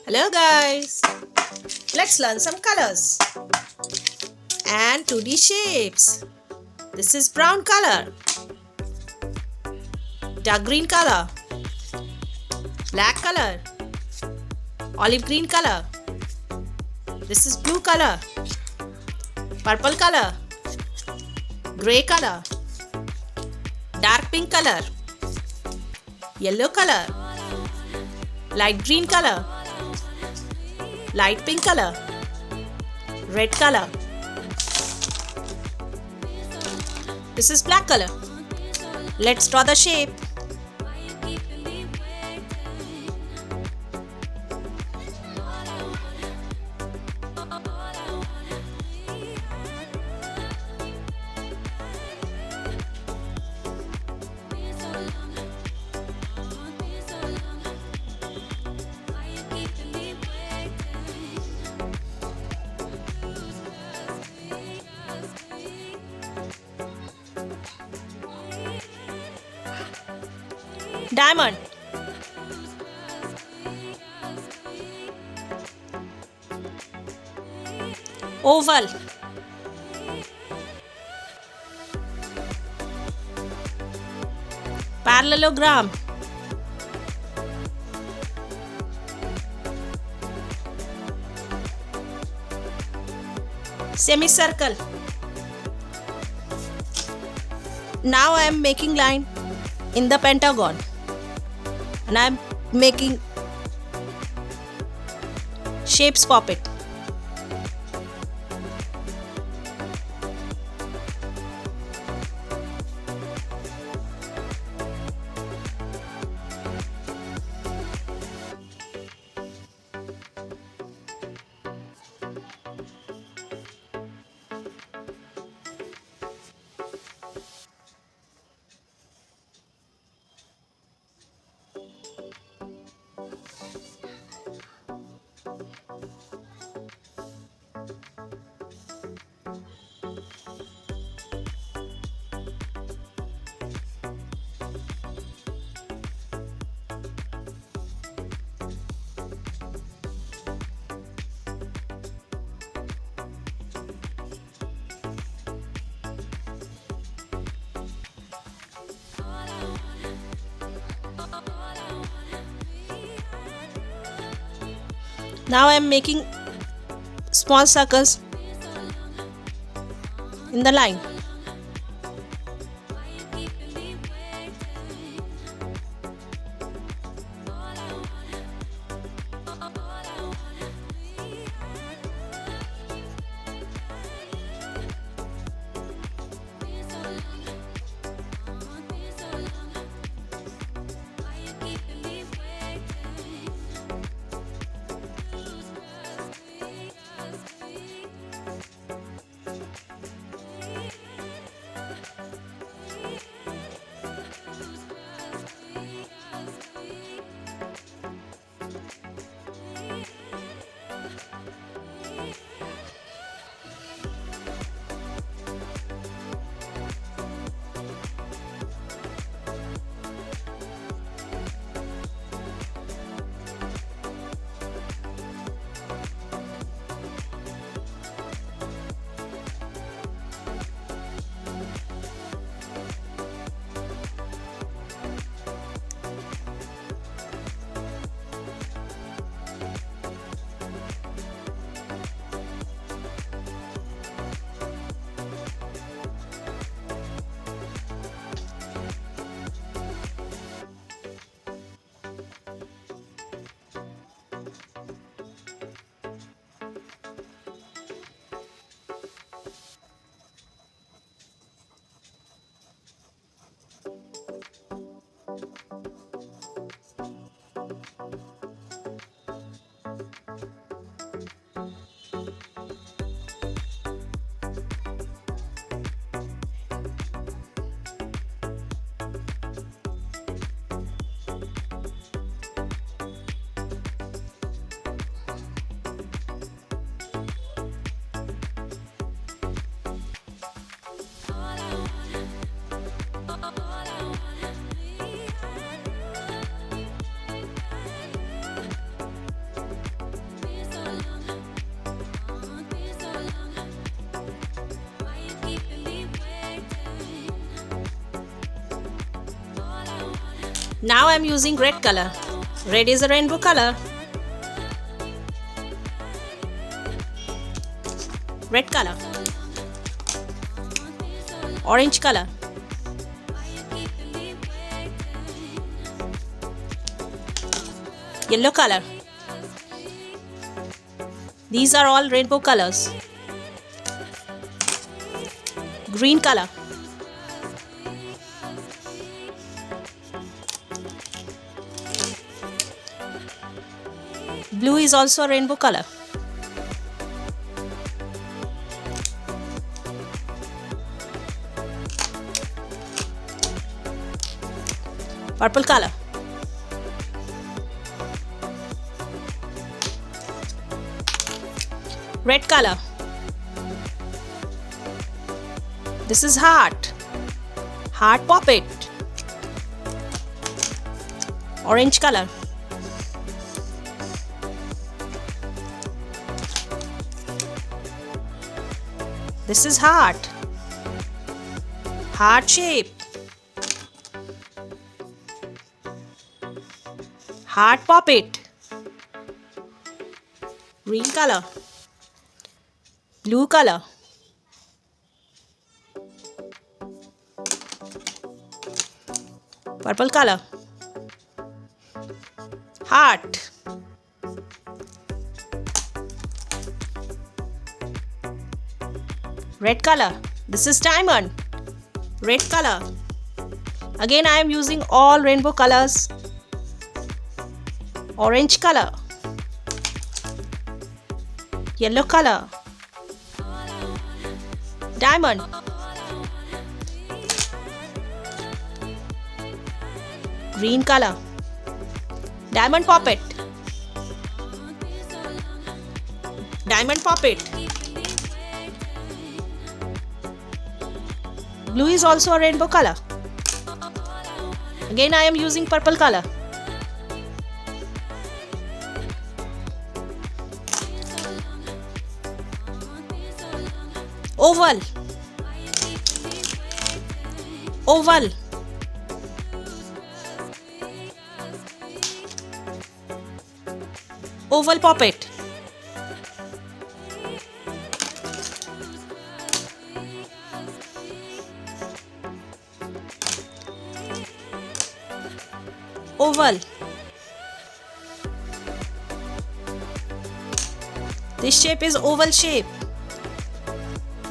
Hello guys, let's learn some colors and 2D shapes. This is brown color, dark green color, black color, olive green color. This is blue color, purple color, grey color, dark pink color, yellow color, light green color, light pink color, red color. This is black color. Let's draw the shape. Diamond, oval, parallelogram, semicircle. Now I am making line in the pentagon. And I'm making shapes puppet. Now I am making small circles in the line. Now I am using red color. Red is a rainbow color. Red color. Orange color. Yellow color. These are all rainbow colors. Green color. Blue is also a rainbow color. Purple color. Red color. This is heart. Heart puppet. Orange color. This is heart. Heart shape. Heart puppet. Green color. Blue color. Purple color. Heart. Red color. This is diamond. Red color. Again I am using all rainbow colors. Orange color. Yellow color. Diamond. Green color. Diamond puppet. Diamond puppet. Blue is also a rainbow color. Again I am using purple color. Oval. Oval. Oval puppet. Oval. This shape is oval shape.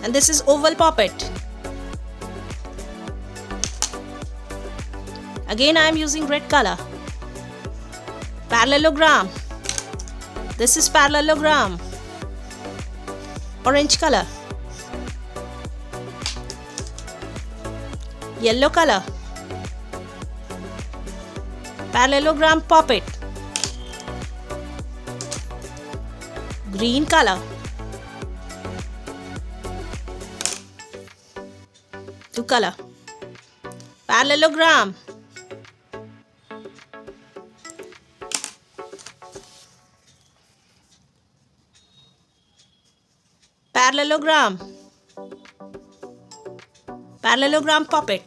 And this is oval puppet. Again I am using red color. Parallelogram. This is parallelogram. Orange color. Yellow color. Parallelogram puppet. Green color. Blue color. Parallelogram. Parallelogram. Parallelogram puppet.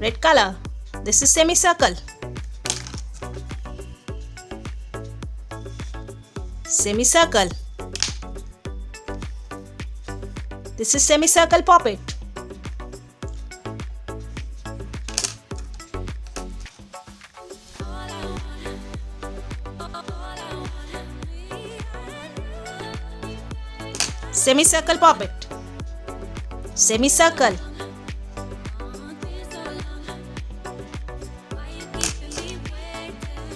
Red color. This is semicircle. Semicircle. This is semicircle puppet. Semicircle puppet. Semicircle.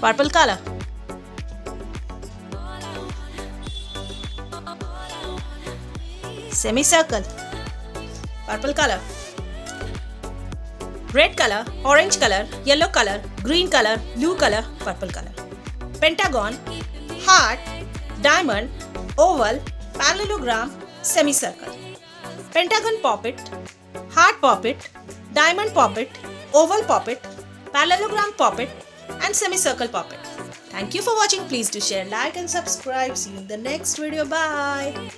Purple color. Semicircle. Purple color. Red color, orange color, yellow color, green color, blue color, purple color. Pentagon, heart, diamond, oval, parallelogram, semicircle. Pentagon puppet, heart puppet, diamond puppet, oval puppet, parallelogram puppet, and semicircle puppet. Thank you for watching. Please do share, like and subscribe. See you in the next video. Bye.